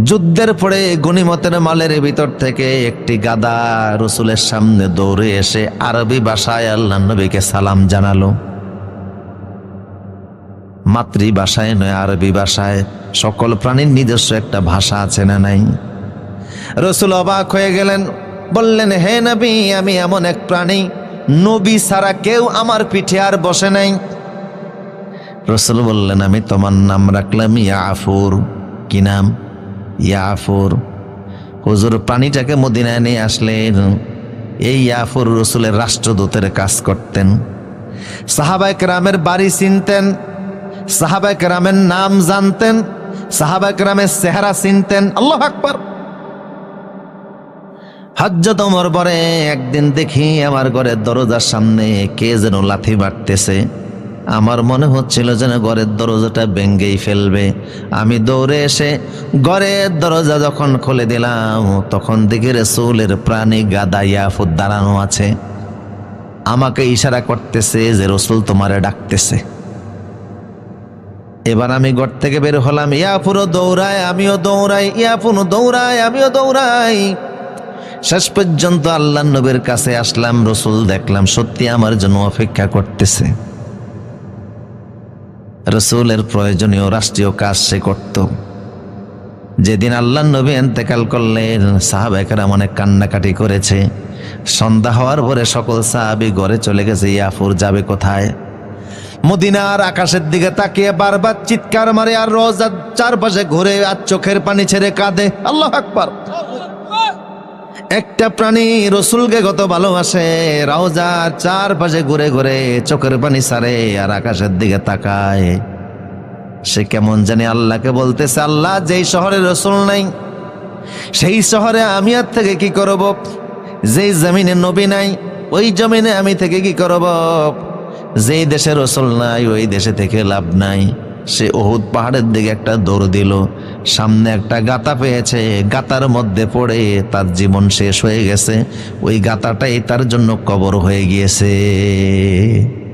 যুদ্ধের পরে গনিমতের মালের ভিতর থেকে একটি গাদা রসুলের সামনে দৌড়ে এসে আরবি ভাষায় আল্লাহর নবীকে সালাম জানালো। মাতৃভাষায় নয়, আরবি ভাষায়। সকল প্রাণীর নিজস্ব একটা ভাষা আছে না নাই? রসুল অবাক হয়ে গেলেন, বললেন, হে নবী, আমি এমন এক প্রাণী, নবী ছাড়া কেউ আমার পিঠে আর বসে নাই। রসুল বললেন, আমি তোমার নাম রাখলাম ইয়াফুর। কি নাম? ইয়াফুর। হুজুর প্রাণীটাকে মদিনায় নিয়ে আসলেন। এই ইয়াফুর রসুলের রাষ্ট্রদূতের কাজ করতেন। সাহাবায়ে কেরামের বাড়ি চিনতেন, সাহাবায়ে কেরামের নাম জানতেন, সাহাবায়ে কেরামের চেহারা চিনতেন। আল্লাহু আকবার। হযরত ওমর বলে, একদিন দেখি আমার ঘরের দরজার সামনে কে যেন লাথি মারতেছে। আমার মনে হচ্ছিল যেন ঘরের দরজাটা ভেঙেই ফেলবে। আমি দৌড়ে এসে ঘরের দরজা যখন খুলে দিলাম, তখন দেখি রাসূলের প্রাণী গাদা ইয়াফুর দাঁড়ানো আছে। আমাকে ইশারা করতেছে যে রাসূল তোমারে ডাকতেছে। এবার আমি ঘর থেকে বের হলাম। ইয়াফুরও দৌড়ায়, আমিও দৌড়াই। ইয়াফুরও দৌড়ায়, আমিও দৌড়াই। শেষ পর্যন্ত আল্লাহর নবীর কাছে আসলাম। রাসূল দেখলাম সত্যি আমার জন্য অপেক্ষা করতেছে। রাসূলের প্রয়োজনীয় রাষ্ট্রীয় কাজ সে করত। যেদিন আল্লাহর নবী ইন্তেকাল করলেন, সাহাবায়ে কেরাম অনেক কান্নাকাটি করেছে। সন্ধ্যা হওয়ার পরে সকল সাহাবী ঘরে চলে গেছে। ইয়াফুর যাবে কোথায়? মদিনার আকাশের দিকে তাকিয়ে বারবার চিৎকার মারে আর রওজার চারপাশে ঘুরে আর চোখের পানি ছেড়ে কাঁদে। আল্লাহু আকবার। একটা প্রাণী রসুলকে কত ভালোবাসে, রওজার চারপাশে ঘুরে ঘুরে চোখের পানি ছাড়ে আর আকাশের দিকে তাকায়। সে কেমন জানি আল্লাহকে বলতেছে, আল্লাহ, যেই শহরে রসুল নাই সেই শহরে আমি আর থেকে কি করব? যেই জমিনে নবী নাই ওই জমিনে আমি থেকে কি করব? যেই দেশে রসুল নাই ওই দেশে থেকে লাভ নাই। সে উহুদ পাহাড়ের দিকে একটা দৌড় দিল। সামনে একটা গাতা পেয়েছে, গাতার মধ্যে পড়ে তার জীবন শেষ হয়ে গেছে। ওই গাতাটাই তার জন্য কবর হয়ে গিয়েছে।